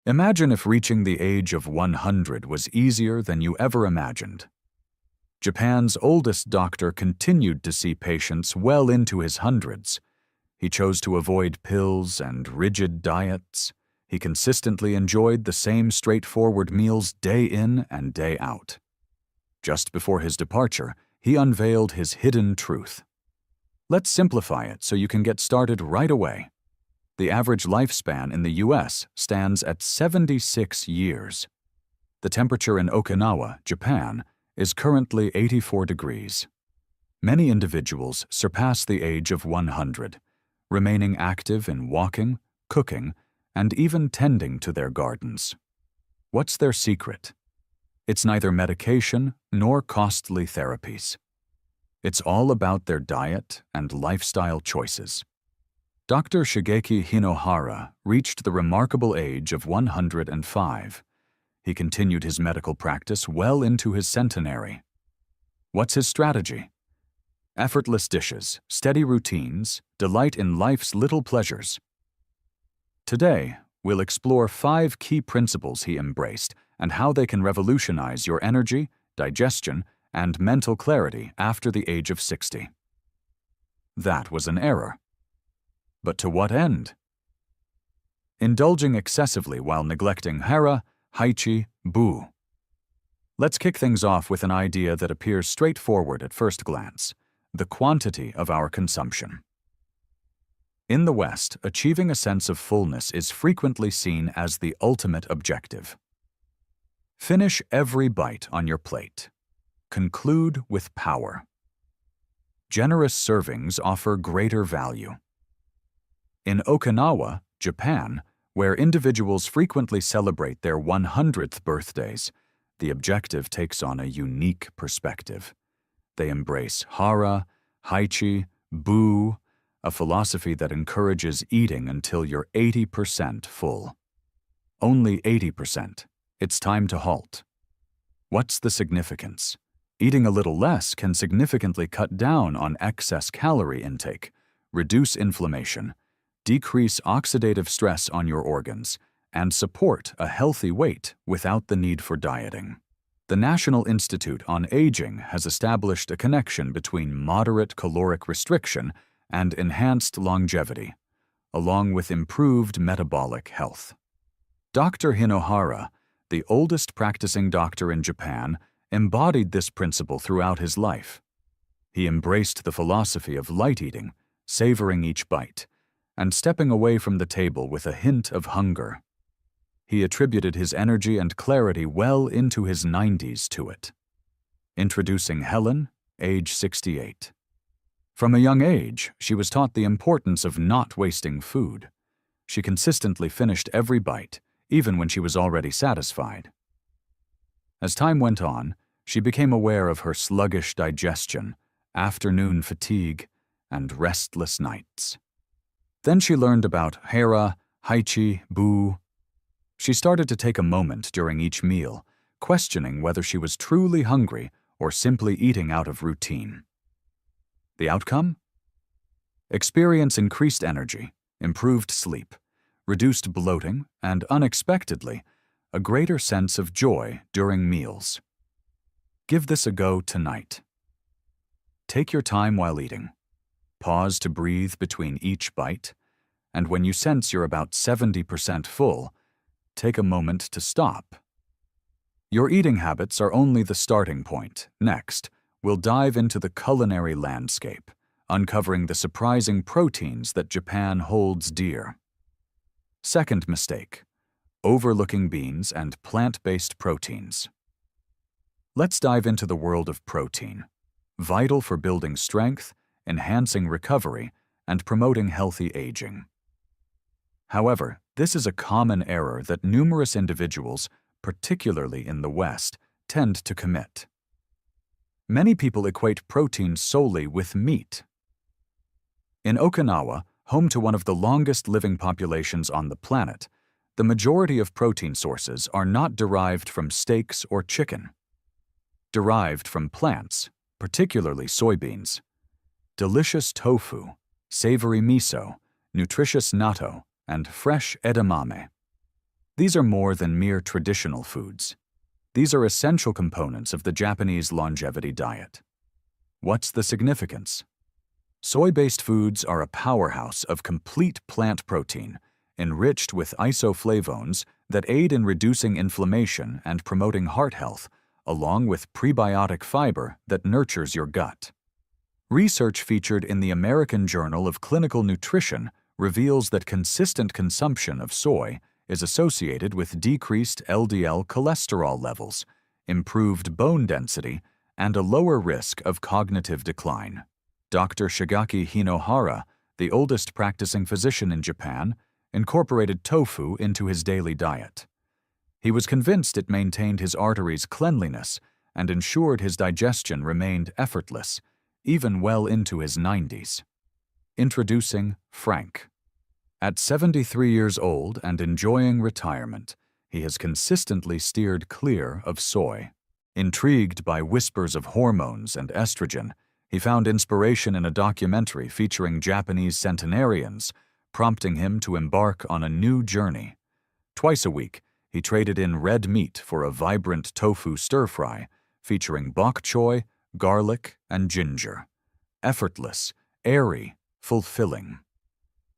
Imagine if reaching the age of 100 was easier than you ever imagined. Japan's oldest doctor continued to see patients well into his hundreds. He chose to avoid pills and rigid diets. He consistently enjoyed the same straightforward meals day in and day out. Just before his departure, he unveiled his hidden truth. Let's simplify it so you can get started right away. The average lifespan in the U.S. stands at 76 years. The temperature in Okinawa, Japan, is currently 84 degrees. Many individuals surpass the age of 100, remaining active in walking, cooking, and even tending to their gardens. What's their secret? It's neither medication nor costly therapies. It's all about their diet and lifestyle choices. Dr. Shigeki Hinohara reached the remarkable age of 105. He continued his medical practice well into his centenary. What's his strategy? Effortless dishes, steady routines, delight in life's little pleasures. Today, we'll explore 5 key principles he embraced and how they can revolutionize your energy, digestion, and mental clarity after the age of 60. That was an error. But to what end? Indulging excessively while neglecting hara, haichi, bu. Let's kick things off with an idea that appears straightforward at first glance: the quantity of our consumption. In the West, achieving a sense of fullness is frequently seen as the ultimate objective. Finish every bite on your plate. Conclude with power. Generous servings offer greater value. In Okinawa, Japan, where individuals frequently celebrate their 100th birthdays, the objective takes on a unique perspective. They embrace hara, haichi, bu, a philosophy that encourages eating until you're 80% full. Only 80%. It's time to halt. What's the significance? Eating a little less can significantly cut down on excess calorie intake, reduce inflammation, decrease oxidative stress on your organs, and support a healthy weight without the need for dieting. The National Institute on Aging has established a connection between moderate caloric restriction and enhanced longevity, along with improved metabolic health. Dr. Hinohara, the oldest practicing doctor in Japan, embodied this principle throughout his life. He embraced the philosophy of light eating, savoring each bite, and stepping away from the table with a hint of hunger. He attributed his energy and clarity well into his 90s to it. Introducing Helen, age 68. From a young age, she was taught the importance of not wasting food. She consistently finished every bite, even when she was already satisfied. As time went on, she became aware of her sluggish digestion, afternoon fatigue, and restless nights. Then she learned about hara, haichi, bu. She started to take a moment during each meal, questioning whether she was truly hungry or simply eating out of routine. The outcome? Experience increased energy, improved sleep, reduced bloating, and unexpectedly, a greater sense of joy during meals. Give this a go tonight. Take your time while eating. Pause to breathe between each bite, and when you sense you're about 70% full, take a moment to stop. Your eating habits are only the starting point. Next, we'll dive into the culinary landscape, uncovering the surprising proteins that Japan holds dear. Second mistake: overlooking beans and plant-based proteins. Let's dive into the world of protein, vital for building strength, enhancing recovery, and promoting healthy aging. However, this is a common error that numerous individuals, particularly in the West, tend to commit. Many people equate protein solely with meat. In Okinawa, home to one of the longest living populations on the planet, the majority of protein sources are not derived from steaks or chicken. Derived from plants, particularly soybeans. Delicious tofu, savory miso, nutritious natto, and fresh edamame. These are more than mere traditional foods. These are essential components of the Japanese longevity diet. What's the significance? Soy-based foods are a powerhouse of complete plant protein, enriched with isoflavones that aid in reducing inflammation and promoting heart health, along with prebiotic fiber that nurtures your gut. Research featured in the American Journal of Clinical Nutrition reveals that consistent consumption of soy is associated with decreased LDL cholesterol levels, improved bone density, and a lower risk of cognitive decline. Dr. Shigaki Hinohara, the oldest practicing physician in Japan, incorporated tofu into his daily diet. He was convinced it maintained his arteries' cleanliness and ensured his digestion remained effortless, even well into his 90s. Introducing Frank. At 73 years old and enjoying retirement, he has consistently steered clear of soy. Intrigued by whispers of hormones and estrogen, he found inspiration in a documentary featuring Japanese centenarians, prompting him to embark on a new journey. Twice a week, he traded in red meat for a vibrant tofu stir-fry, featuring bok choy, garlic, and ginger. Effortless, airy, fulfilling.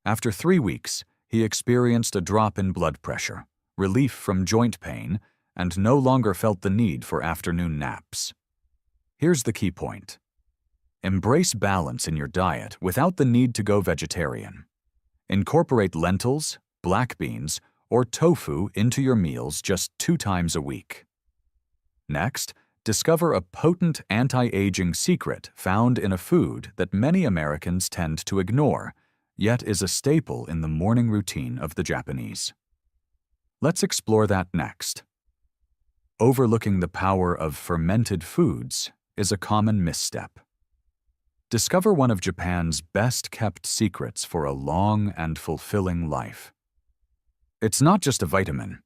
After 3 weeks, he experienced a drop in blood pressure, relief from joint pain, and no longer felt the need for afternoon naps. Here's the key point. Embrace balance in your diet without the need to go vegetarian. Incorporate lentils, black beans, or tofu into your meals just 2 times a week. Next, discover a potent anti-aging secret found in a food that many Americans tend to ignore, yet is a staple in the morning routine of the Japanese. Let's explore that next. Overlooking the power of fermented foods is a common misstep. Discover one of Japan's best-kept secrets for a long and fulfilling life. It's not just a vitamin.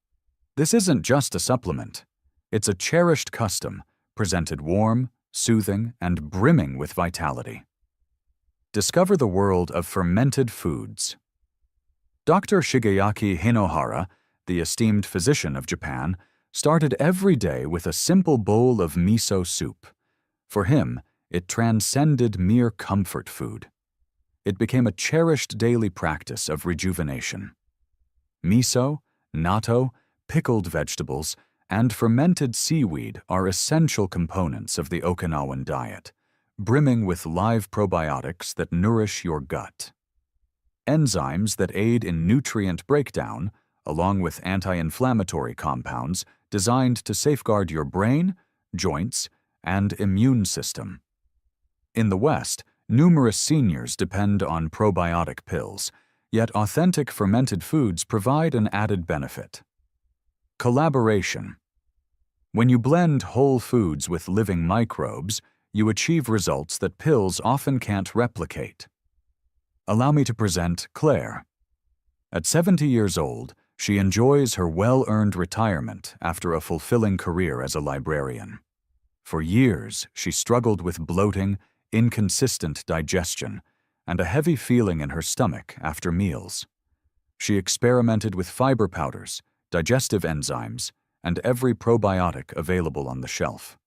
This isn't just a supplement. It's a cherished custom, presented warm, soothing, and brimming with vitality. Discover the world of fermented foods. Dr. Shigeyaki Hinohara, the esteemed physician of Japan, started every day with a simple bowl of miso soup. For him, it transcended mere comfort food. It became a cherished daily practice of rejuvenation. Miso, natto, pickled vegetables, and fermented seaweed are essential components of the Okinawan diet, brimming with live probiotics that nourish your gut. Enzymes that aid in nutrient breakdown, along with anti-inflammatory compounds designed to safeguard your brain, joints, and immune system. In the West, numerous seniors depend on probiotic pills, yet authentic fermented foods provide an added benefit. Collaboration. When you blend whole foods with living microbes, you achieve results that pills often can't replicate. Allow me to present Claire. At 70 years old, she enjoys her well-earned retirement after a fulfilling career as a librarian. For years, she struggled with bloating, inconsistent digestion, and a heavy feeling in her stomach after meals. She experimented with fiber powders, digestive enzymes, and every probiotic available on the shelf.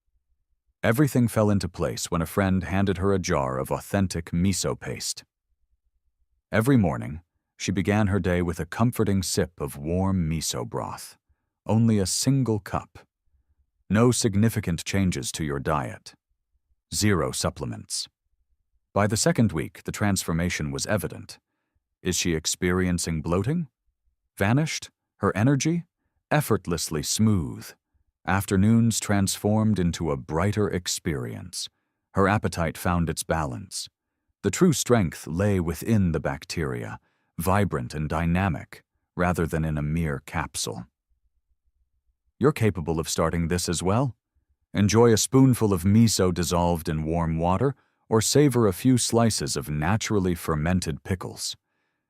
Everything fell into place when a friend handed her a jar of authentic miso paste. Every morning, she began her day with a comforting sip of warm miso broth. Only a single cup. No significant changes to your diet. 0 supplements. By the 2nd week, the transformation was evident. Is she experiencing bloating? Vanished? Her energy? Effortlessly smooth. Afternoons transformed into a brighter experience. Her appetite found its balance. The true strength lay within the bacteria, vibrant and dynamic, rather than in a mere capsule. You're capable of starting this as well. Enjoy a spoonful of miso dissolved in warm water, or savor a few slices of naturally fermented pickles.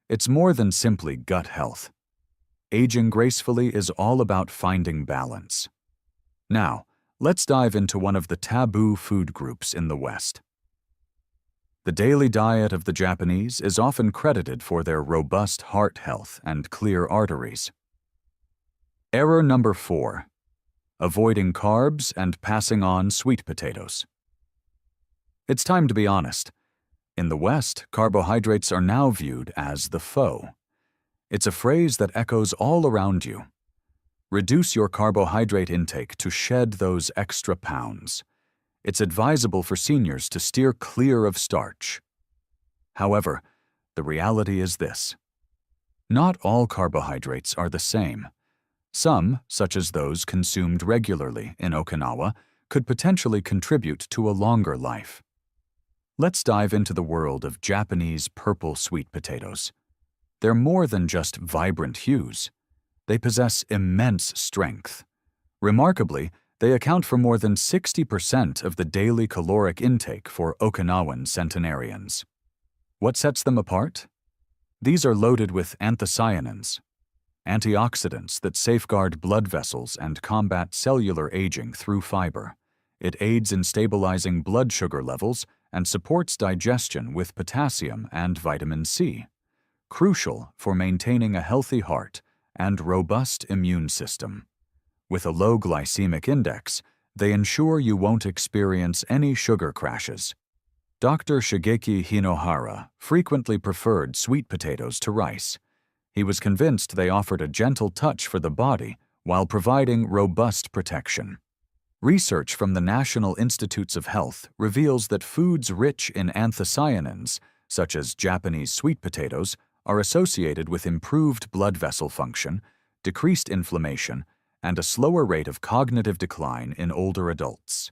It's more than simply gut health. Aging gracefully is all about finding balance. Now, let's dive into one of the taboo food groups in the West. The daily diet of the Japanese is often credited for their robust heart health and clear arteries. Error number 4. Avoiding carbs and passing on sweet potatoes. It's time to be honest. In the West, carbohydrates are now viewed as the foe. It's a phrase that echoes all around you. Reduce your carbohydrate intake to shed those extra pounds. It's advisable for seniors to steer clear of starch. However, the reality is this. Not all carbohydrates are the same. Some, such as those consumed regularly in Okinawa, could potentially contribute to a longer life. Let's dive into the world of Japanese purple sweet potatoes. They're more than just vibrant hues. They possess immense strength. Remarkably, they account for more than 60% of the daily caloric intake for Okinawan centenarians. What sets them apart? These are loaded with anthocyanins, antioxidants that safeguard blood vessels and combat cellular aging through fiber. It aids in stabilizing blood sugar levels and supports digestion with potassium and vitamin C, crucial for maintaining a healthy heart and robust immune system. With a low glycemic index, they ensure you won't experience any sugar crashes. Dr. Shigeki Hinohara frequently preferred sweet potatoes to rice. He was convinced they offered a gentle touch for the body while providing robust protection. Research from the National Institutes of Health reveals that foods rich in anthocyanins, such as Japanese sweet potatoes, are associated with improved blood vessel function, decreased inflammation, and a slower rate of cognitive decline in older adults.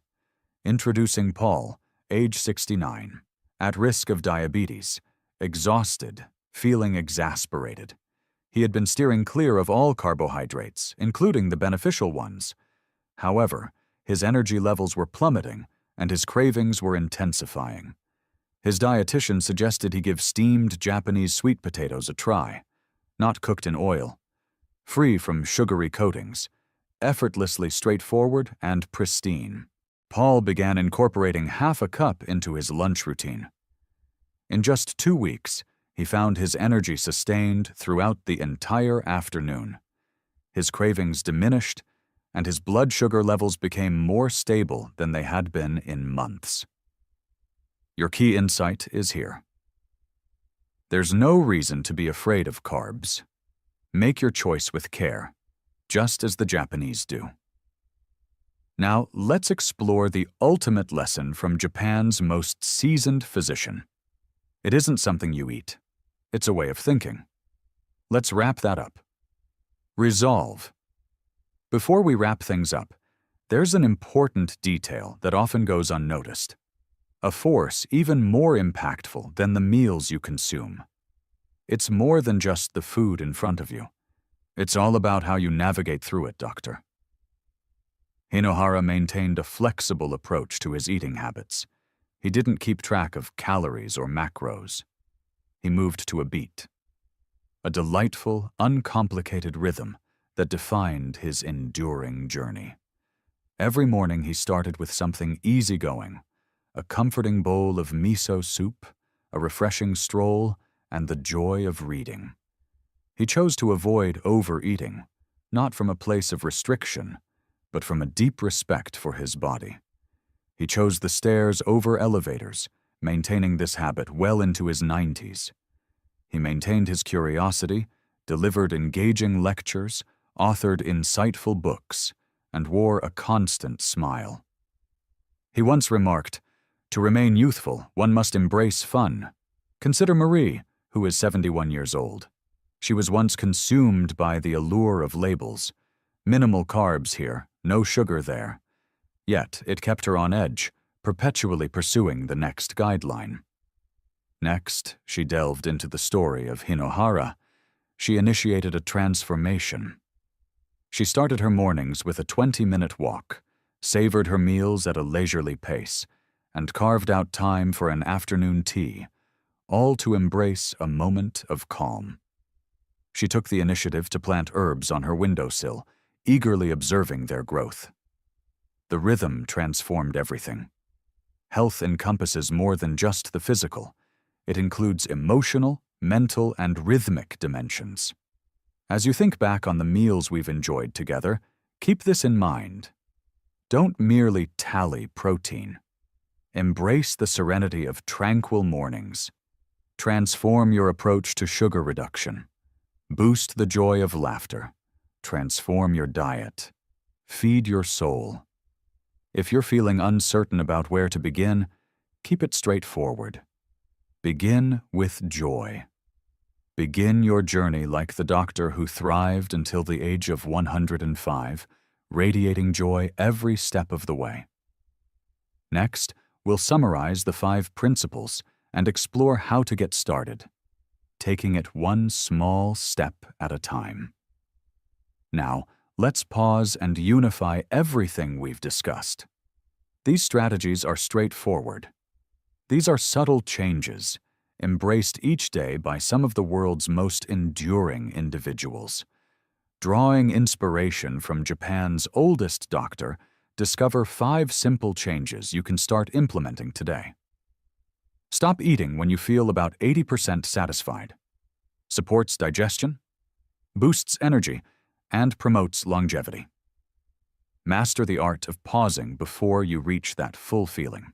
Introducing Paul, age 69, at risk of diabetes, exhausted, feeling exasperated. He had been steering clear of all carbohydrates, including the beneficial ones. However, his energy levels were plummeting and his cravings were intensifying. His dietitian suggested he give steamed Japanese sweet potatoes a try, not cooked in oil, free from sugary coatings, effortlessly straightforward and pristine. Paul began incorporating half a cup into his lunch routine. In just 2 weeks, he found his energy sustained throughout the entire afternoon. His cravings diminished, and his blood sugar levels became more stable than they had been in months. Your key insight is here. There's no reason to be afraid of carbs. Make your choice with care, just as the Japanese do. Now, let's explore the ultimate lesson from Japan's most seasoned physician. It isn't something you eat. It's a way of thinking. Let's wrap that up. Resolve. Before we wrap things up, there's an important detail that often goes unnoticed. A force even more impactful than the meals you consume. It's more than just the food in front of you. It's all about how you navigate through it, Doctor. Hinohara maintained a flexible approach to his eating habits. He didn't keep track of calories or macros. He moved to a beat. A delightful, uncomplicated rhythm that defined his enduring journey. Every morning he started with something easygoing, a comforting bowl of miso soup, a refreshing stroll, and the joy of reading. He chose to avoid overeating, not from a place of restriction, but from a deep respect for his body. He chose the stairs over elevators, maintaining this habit well into his 90s. He maintained his curiosity, delivered engaging lectures, authored insightful books, and wore a constant smile. He once remarked, "To remain youthful, one must embrace fun." Consider Marie, who is 71 years old. She was once consumed by the allure of labels. Minimal carbs here, no sugar there. Yet it kept her on edge, perpetually pursuing the next guideline. Next, she delved into the story of Hinohara. She initiated a transformation. She started her mornings with a 20-minute walk, savored her meals at a leisurely pace, and carved out time for an afternoon tea, all to embrace a moment of calm. She took the initiative to plant herbs on her windowsill, eagerly observing their growth. The rhythm transformed everything. Health encompasses more than just the physical. It includes emotional, mental, and rhythmic dimensions. As you think back on the meals we've enjoyed together, keep this in mind. Don't merely tally protein. Embrace the serenity of tranquil mornings. Transform your approach to sugar reduction. Boost the joy of laughter. Transform your diet. Feed your soul. If you're feeling uncertain about where to begin, keep it straightforward. Begin with joy. Begin your journey like the doctor who thrived until the age of 105, radiating joy every step of the way. Next, we'll summarize the 5 principles and explore how to get started, taking it one small step at a time. Now, let's pause and unify everything we've discussed. These strategies are straightforward. These are subtle changes, embraced each day by some of the world's most enduring individuals. Drawing inspiration from Japan's oldest doctor, discover 5 simple changes you can start implementing today. Stop eating when you feel about 80% satisfied. Supports digestion, boosts energy, and promotes longevity. Master the art of pausing before you reach that full feeling.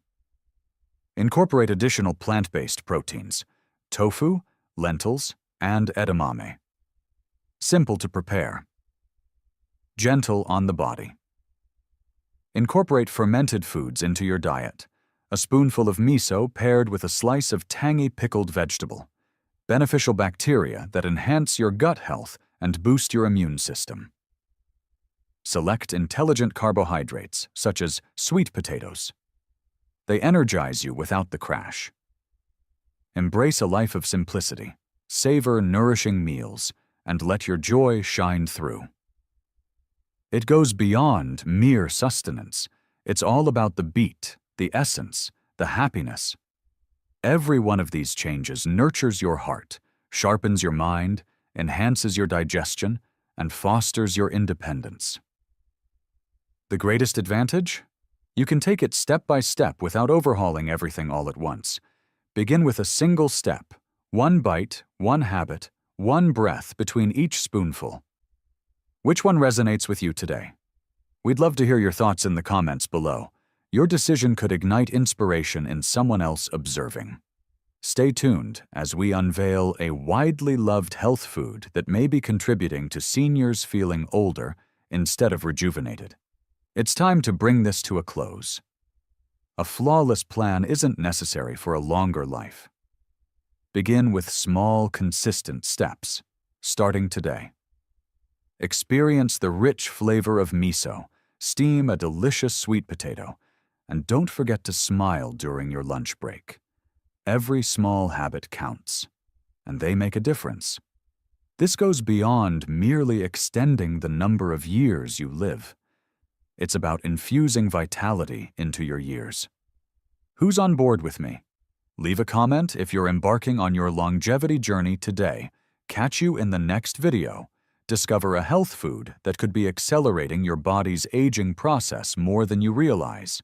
Incorporate additional plant-based proteins, tofu, lentils, and edamame. Simple to prepare. Gentle on the body. Incorporate fermented foods into your diet. A spoonful of miso paired with a slice of tangy pickled vegetable. Beneficial bacteria that enhance your gut health and boost your immune system. Select intelligent carbohydrates, such as sweet potatoes. They energize you without the crash. Embrace a life of simplicity. Savor nourishing meals, and let your joy shine through. It goes beyond mere sustenance. It's all about the beat, the essence, the happiness. Every one of these changes nurtures your heart, sharpens your mind, enhances your digestion, and fosters your independence. The greatest advantage? You can take it step by step without overhauling everything all at once. Begin with a single step, one bite, one habit, one breath between each spoonful. Which one resonates with you today? We'd love to hear your thoughts in the comments below. Your decision could ignite inspiration in someone else observing. Stay tuned as we unveil a widely loved health food that may be contributing to seniors feeling older instead of rejuvenated. It's time to bring this to a close. A flawless plan isn't necessary for a longer life. Begin with small, consistent steps, starting today. Experience the rich flavor of miso, steam a delicious sweet potato, and don't forget to smile during your lunch break. Every small habit counts, and they make a difference. This goes beyond merely extending the number of years you live. It's about infusing vitality into your years. Who's on board with me? Leave a comment if you're embarking on your longevity journey today. Catch you in the next video. Discover a health food that could be accelerating your body's aging process more than you realize.